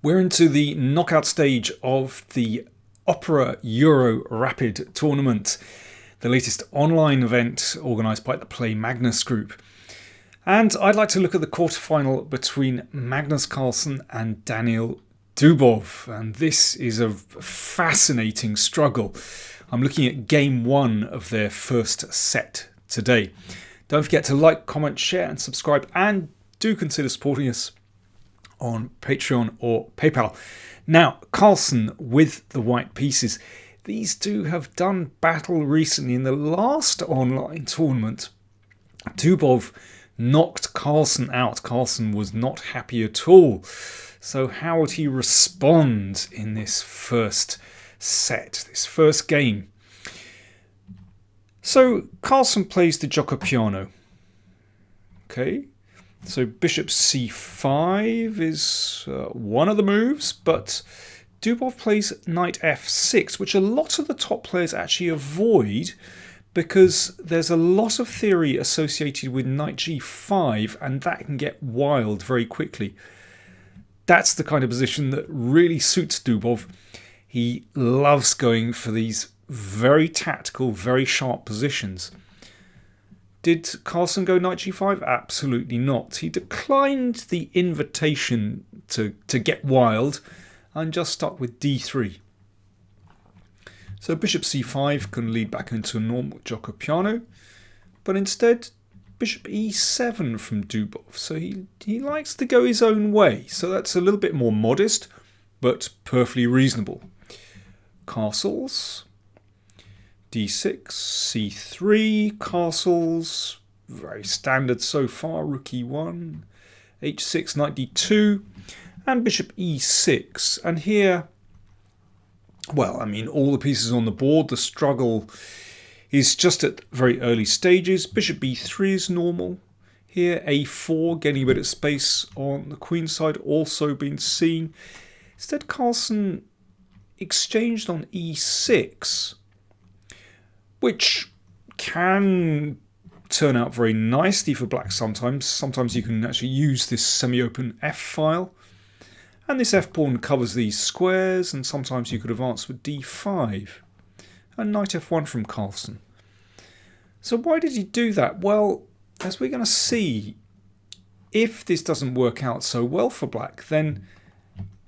We're into the knockout stage of the Opera Euro Rapid tournament, the latest online event organised by the Play Magnus group. And I'd like to look at the quarterfinal between Magnus Carlsen and Daniil Dubov. And this is a fascinating struggle. I'm looking at game one of their first set today. Don't forget to like, comment, share and subscribe, and do consider supporting us on Patreon or PayPal. Now, Carlsen with the white pieces. These two have done battle recently in the last online tournament. Dubov knocked Carlsen out. Carlsen was not happy at all. So how would he respond in this first set, this first game? So Carlsen plays the gioco piano. Okay. So bishop c5 is one of the moves, but Dubov plays knight f6, which a lot of the top players actually avoid because there's a lot of theory associated with knight g5, and that can get wild very quickly. That's the kind of position that really suits Dubov. He loves going for these very tactical, very sharp positions. Did Carlsen go knight g5? Absolutely not. He declined the invitation to get wild and just stuck with d3. So bishop c5 can lead back into a normal gioco piano, but instead bishop e7 from Dubov. So he likes to go his own way. So that's a little bit more modest, but perfectly reasonable. Castles. d6, c3, castles, very standard so far, rook e1, h6, knight d2, and bishop e6. And here, well, I mean, all the pieces on the board, the struggle is just at very early stages. Bishop b3 is normal. Here, a4, getting a bit of space on the queen side, also been seen. Instead, Carlsen exchanged on e6, which can turn out very nicely for black sometimes. Sometimes you can actually use this semi-open f-file. And this f-pawn covers these squares, and sometimes you could advance with d5. And knight f1 from Carlsen. So why did he do that? Well, as we're going to see, if this doesn't work out so well for black, then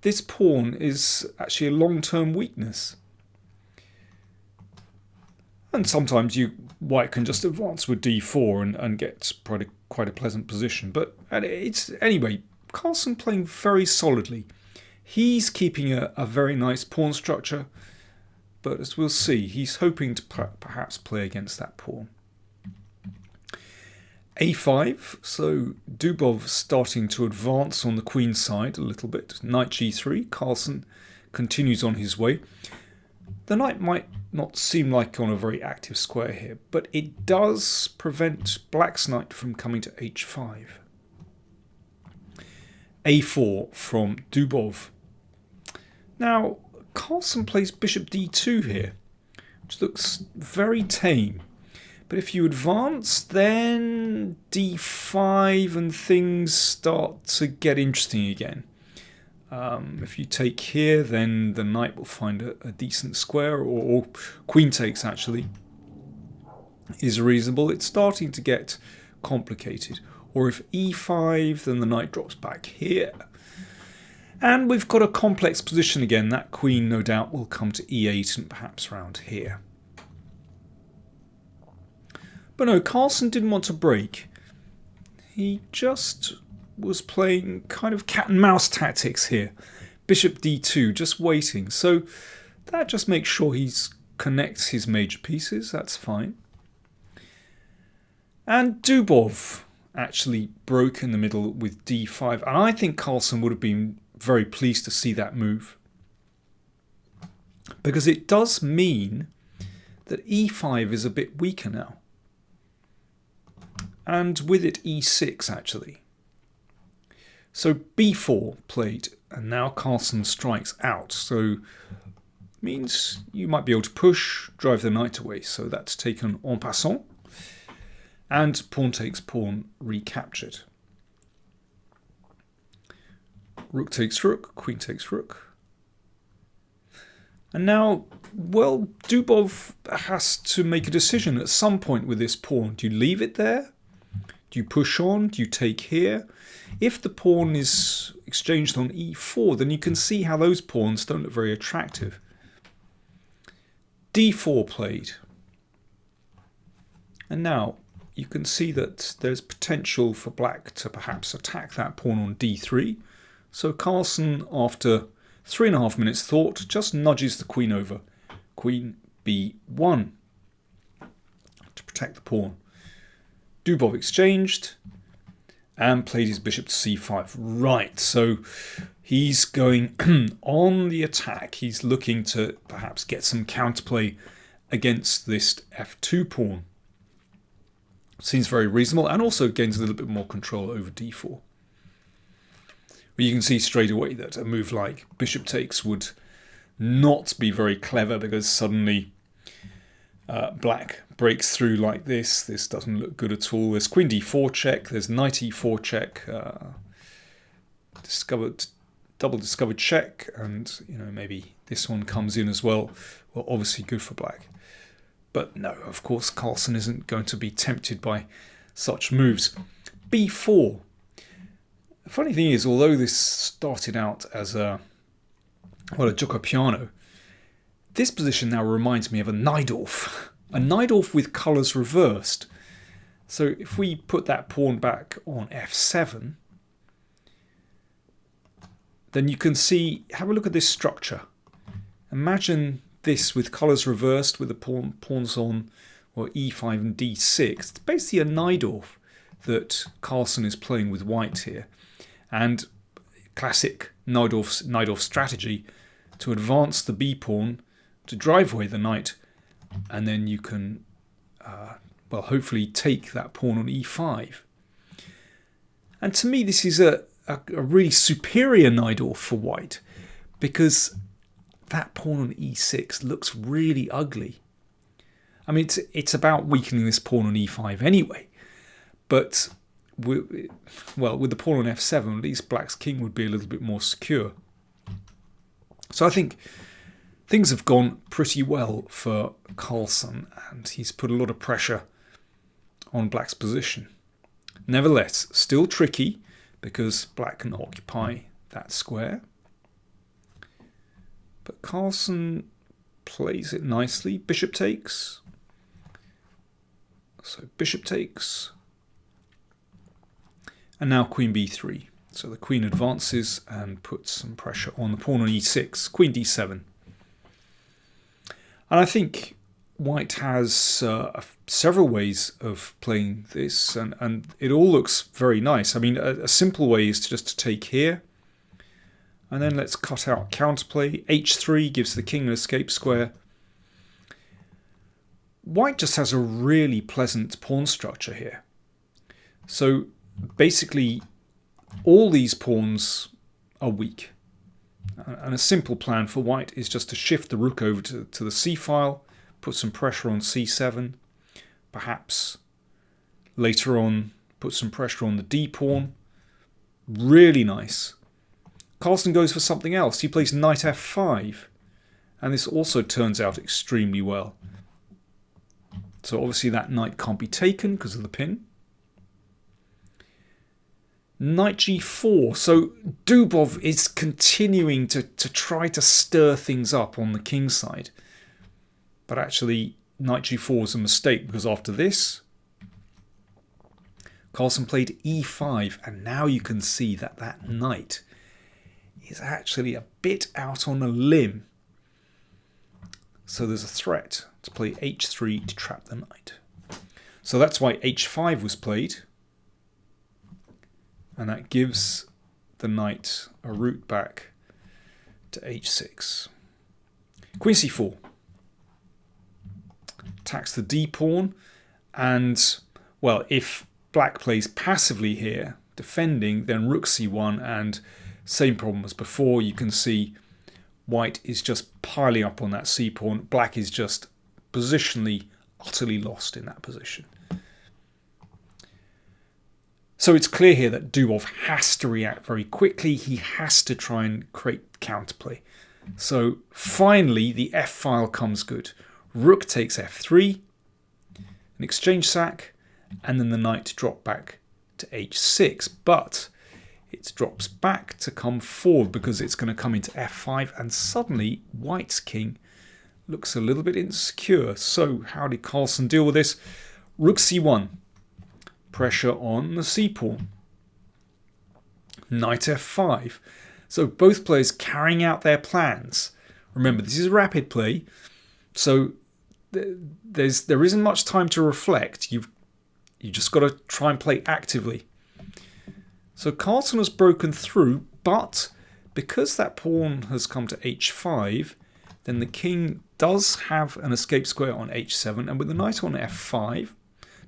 this pawn is actually a long-term weakness. And sometimes white can just advance with d4 and get quite a pleasant position. But anyway, Carlsen playing very solidly. He's keeping a very nice pawn structure, but as we'll see, he's hoping to perhaps play against that pawn. a5, so Dubov starting to advance on the queen side a little bit. Knight g3, Carlsen continues on his way. The knight might not seem like on a very active square here, but it does prevent black's knight from coming to h5. a4 from Dubov. Now, Carlsen plays bishop d2 here, which looks very tame. But if you advance, then d5 and things start to get interesting again. If you take here, then the knight will find a decent square, or queen takes actually is reasonable. It's starting to get complicated. Or if e5, then the knight drops back here. And we've got a complex position again. That queen, no doubt, will come to e8 and perhaps round here. But no, Carlsen didn't want to break. He just was playing kind of cat and mouse tactics here. Bishop d2, just waiting. So that just makes sure he connects his major pieces. That's fine. And Dubov actually broke in the middle with d5. And I think Carlsen would have been very pleased to see that move, because it does mean that e5 is a bit weaker now. And with it e6 actually. So b4 played, and now Carlsen strikes out. So means you might be able to push, drive the knight away. So that's taken en passant. And pawn takes pawn recaptured. Rook takes rook, queen takes rook. And now, well, Dubov has to make a decision at some point with this pawn. Do you leave it there? Do you push on? Do you take here? If the pawn is exchanged on e4, then you can see how those pawns don't look very attractive. d4 played. And now you can see that there's potential for black to perhaps attack that pawn on d3. So Carlsen, after 3.5 minutes thought, just nudges the queen over. Queen b1 to protect the pawn. Dubov exchanged and played his bishop to c5. Right, so he's going on the attack. He's looking to perhaps get some counterplay against this f2 pawn. Seems very reasonable, and also gains a little bit more control over d4. But you can see straight away that a move like bishop takes would not be very clever, because suddenly black breaks through like this. This doesn't look good at all. There's queen d4 check, there's knight e4 check, double discovered check, and maybe this one comes in as well. Well, obviously good for black. But no, of course, Carlsen isn't going to be tempted by such moves. b4. The funny thing is, although this started out as a Giocopiano, this position now reminds me of a Najdorf. A Najdorf with colours reversed. So if we put that pawn back on f7, then you can see, have a look at this structure. Imagine this with colours reversed, with the pawns on e5 and d6. It's basically a Najdorf that Carlsen is playing with white here. And classic Najdorf strategy to advance the b pawn, to drive away the knight, and then you can hopefully take that pawn on e5. And to me, this is a really superior Najdorf for white, because that pawn on e6 looks really ugly. I mean, it's about weakening this pawn on e5 anyway, but with the pawn on f7, at least black's king would be a little bit more secure. So I think things have gone pretty well for Carlsen, and he's put a lot of pressure on black's position. Nevertheless, still tricky, because black can occupy that square. But Carlsen plays it nicely. Bishop takes. So bishop takes. And now queen b3. So the queen advances and puts some pressure on the pawn on e6. Queen d7. And I think white has several ways of playing this, and it all looks very nice. I mean, a simple way is just to take here. And then let's cut out counterplay. h3 gives the king an escape square. White just has a really pleasant pawn structure here. So basically, all these pawns are weak. And a simple plan for white is just to shift the rook over to the c-file, put some pressure on c7, perhaps later on put some pressure on the d-pawn. Really nice. Carlsen goes for something else. He plays knight f5, and this also turns out extremely well. So obviously that knight can't be taken because of the pin. Knight g4. So Dubov is continuing to try to stir things up on the king side. But actually, knight g4 was a mistake, because after this, Carlsen played e5, and now you can see that that knight is actually a bit out on a limb. So there's a threat to play h3 to trap the knight. So that's why h5 was played. And that gives the knight a route back to h6. Queen c4. Attacks the d-pawn. And, well, if black plays passively here, defending, then rook c1, and same problem as before. You can see white is just piling up on that c-pawn. Black is just positionally utterly lost in that position. So it's clear here that Dubov has to react very quickly. He has to try and create counterplay. So finally, the F file comes good. Rook takes F3, an exchange sack, and then the knight dropped back to H6. But it drops back to come forward because it's going to come into F5, and suddenly White's king looks a little bit insecure. So how did Carlsen deal with this? Rook C1. Pressure on the c-pawn. Knight f5. So both players carrying out their plans. Remember, this is rapid play, so there isn't much time to reflect. You just got to try and play actively. So Carlsen has broken through, but because that pawn has come to h5, then the king does have an escape square on h7, and with the knight on f5,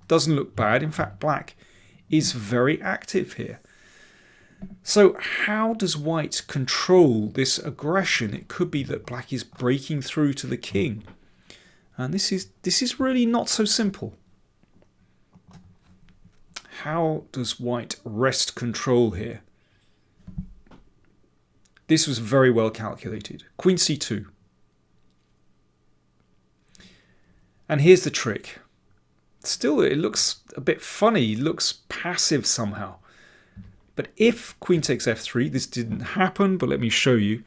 doesn't look bad. In fact, black is very active here. So how does white control this aggression? It could be that black is breaking through to the king. And this is really not so simple. How does white wrest control here? This was very well calculated. Queen c2. And here's the trick. Still, it looks a bit funny. It looks passive somehow. But if queen takes f3, this didn't happen, but let me show you,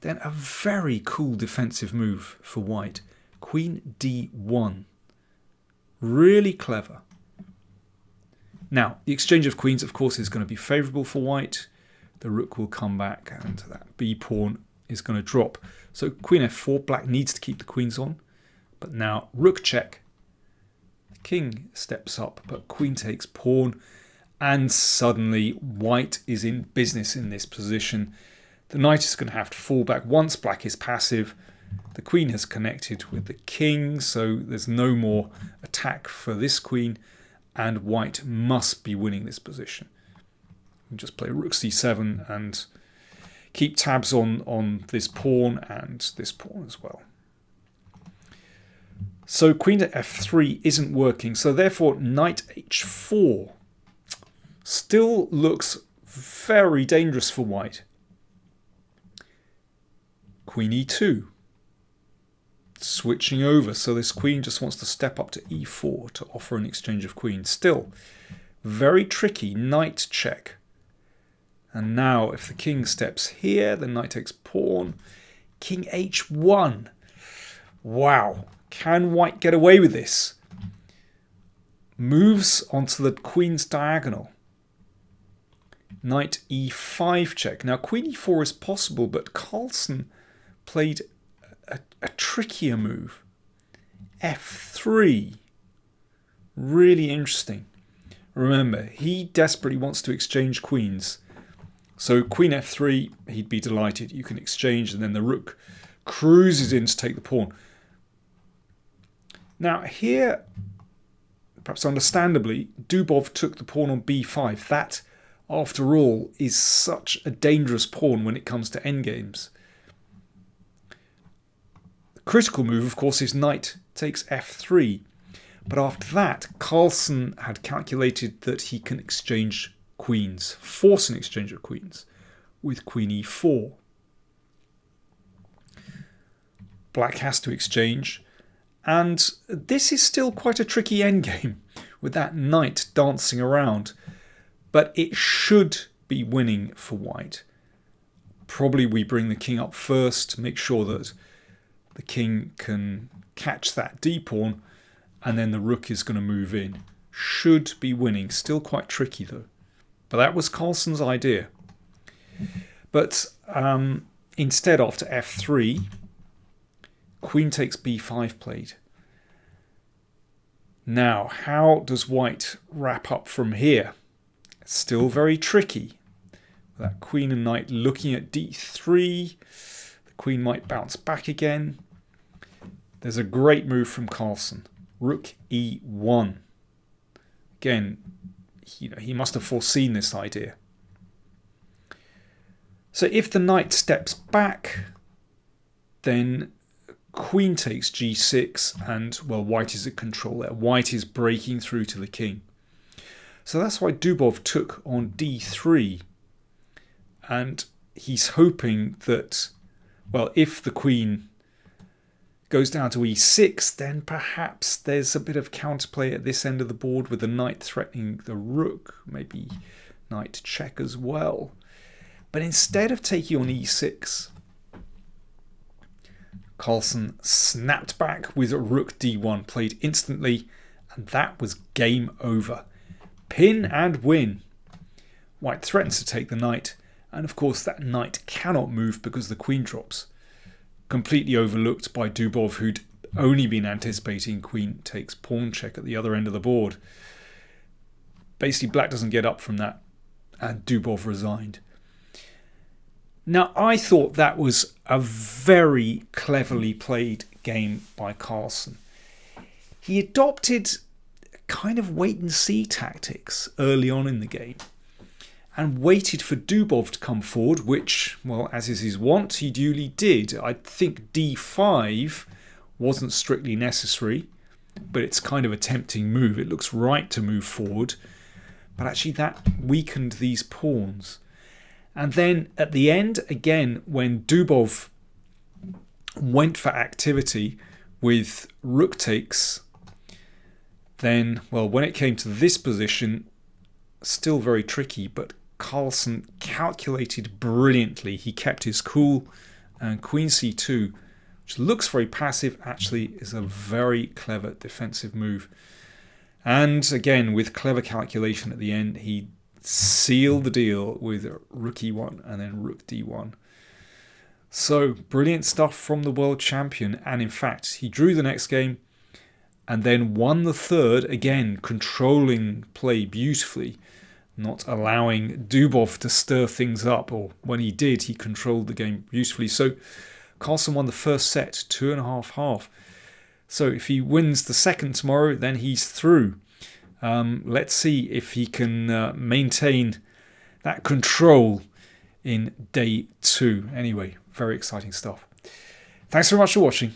then a very cool defensive move for white. Queen d1. Really clever. Now, the exchange of queens, of course, is going to be favourable for white. The rook will come back, and that b pawn is going to drop. So queen f4, black needs to keep the queens on. But now, rook check. King steps up, but queen takes pawn, and suddenly white is in business in this position. The knight is going to have to fall back once black is passive. The queen has connected with the king, so there's no more attack for this queen, and white must be winning this position. We just play rook c7 and keep tabs on this pawn and this pawn as well. So queen to f3 isn't working, so therefore knight h4 still looks very dangerous for white. Queen e2. Switching over, so this queen just wants to step up to e4 to offer an exchange of queens. Still, very tricky. Knight check. And now if the king steps here, the knight takes pawn. King h1. Wow. Can white get away with this? Moves onto the queen's diagonal. Knight e5 check. Now queen e4 is possible, but Carlsen played a trickier move. f3. Really interesting. Remember, he desperately wants to exchange queens. So queen f3, he'd be delighted. You can exchange, and then the rook cruises in to take the pawn. Now here, perhaps understandably, Dubov took the pawn on b5. That, after all, is such a dangerous pawn when it comes to endgames. The critical move, of course, is knight takes f3. But after that, Carlsen had calculated that he can exchange queens, force an exchange of queens, with queen e4. Black has to exchange. And this is still quite a tricky endgame with that knight dancing around. But it should be winning for white. Probably we bring the king up first to make sure that the king can catch that d-pawn, and then the rook is going to move in. Should be winning. Still quite tricky though. But that was Carlsen's idea. But instead, after f3, queen takes b5 played. Now, how does white wrap up from here? Still very tricky. That queen and knight looking at d3. The queen might bounce back again. There's a great move from Carlsen. Rook e1. Again, he must have foreseen this idea. So if the knight steps back, then queen takes g6, and, well, white is at control there. White is breaking through to the king. So that's why Dubov took on d3. And he's hoping that, well, if the queen goes down to e6, then perhaps there's a bit of counterplay at this end of the board with the knight threatening the rook, maybe knight check as well. But instead of taking on e6, Carlsen snapped back with rook d1, played instantly, and that was game over. Pin and win. White threatens to take the knight, and of course that knight cannot move because the queen drops. Completely overlooked by Dubov, who'd only been anticipating queen takes pawn check at the other end of the board. Basically, black doesn't get up from that, and Dubov resigned. Now, I thought that was a very cleverly played game by Carlsen. He adopted kind of wait-and-see tactics early on in the game and waited for Dubov to come forward, which, well, as is his wont, he duly did. I think d5 wasn't strictly necessary, but it's kind of a tempting move. It looks right to move forward, but actually that weakened these pawns. And then at the end, again, when Dubov went for activity with rook takes, then, well, when it came to this position, still very tricky, but Carlsen calculated brilliantly. He kept his cool, and queen c2, which looks very passive, actually is a very clever defensive move. And again, with clever calculation at the end, he sealed the deal with rook e1 and then rook d1. So brilliant stuff from the world champion, and in fact he drew the next game and then won the third, again controlling play beautifully, not allowing Dubov to stir things up, or when he did, he controlled the game beautifully. So Carlsen won the first set 2.5-1/2. So if he wins the second tomorrow, then he's through. Let's see if he can maintain that control in day 2. Anyway, very exciting stuff. Thanks very much for watching.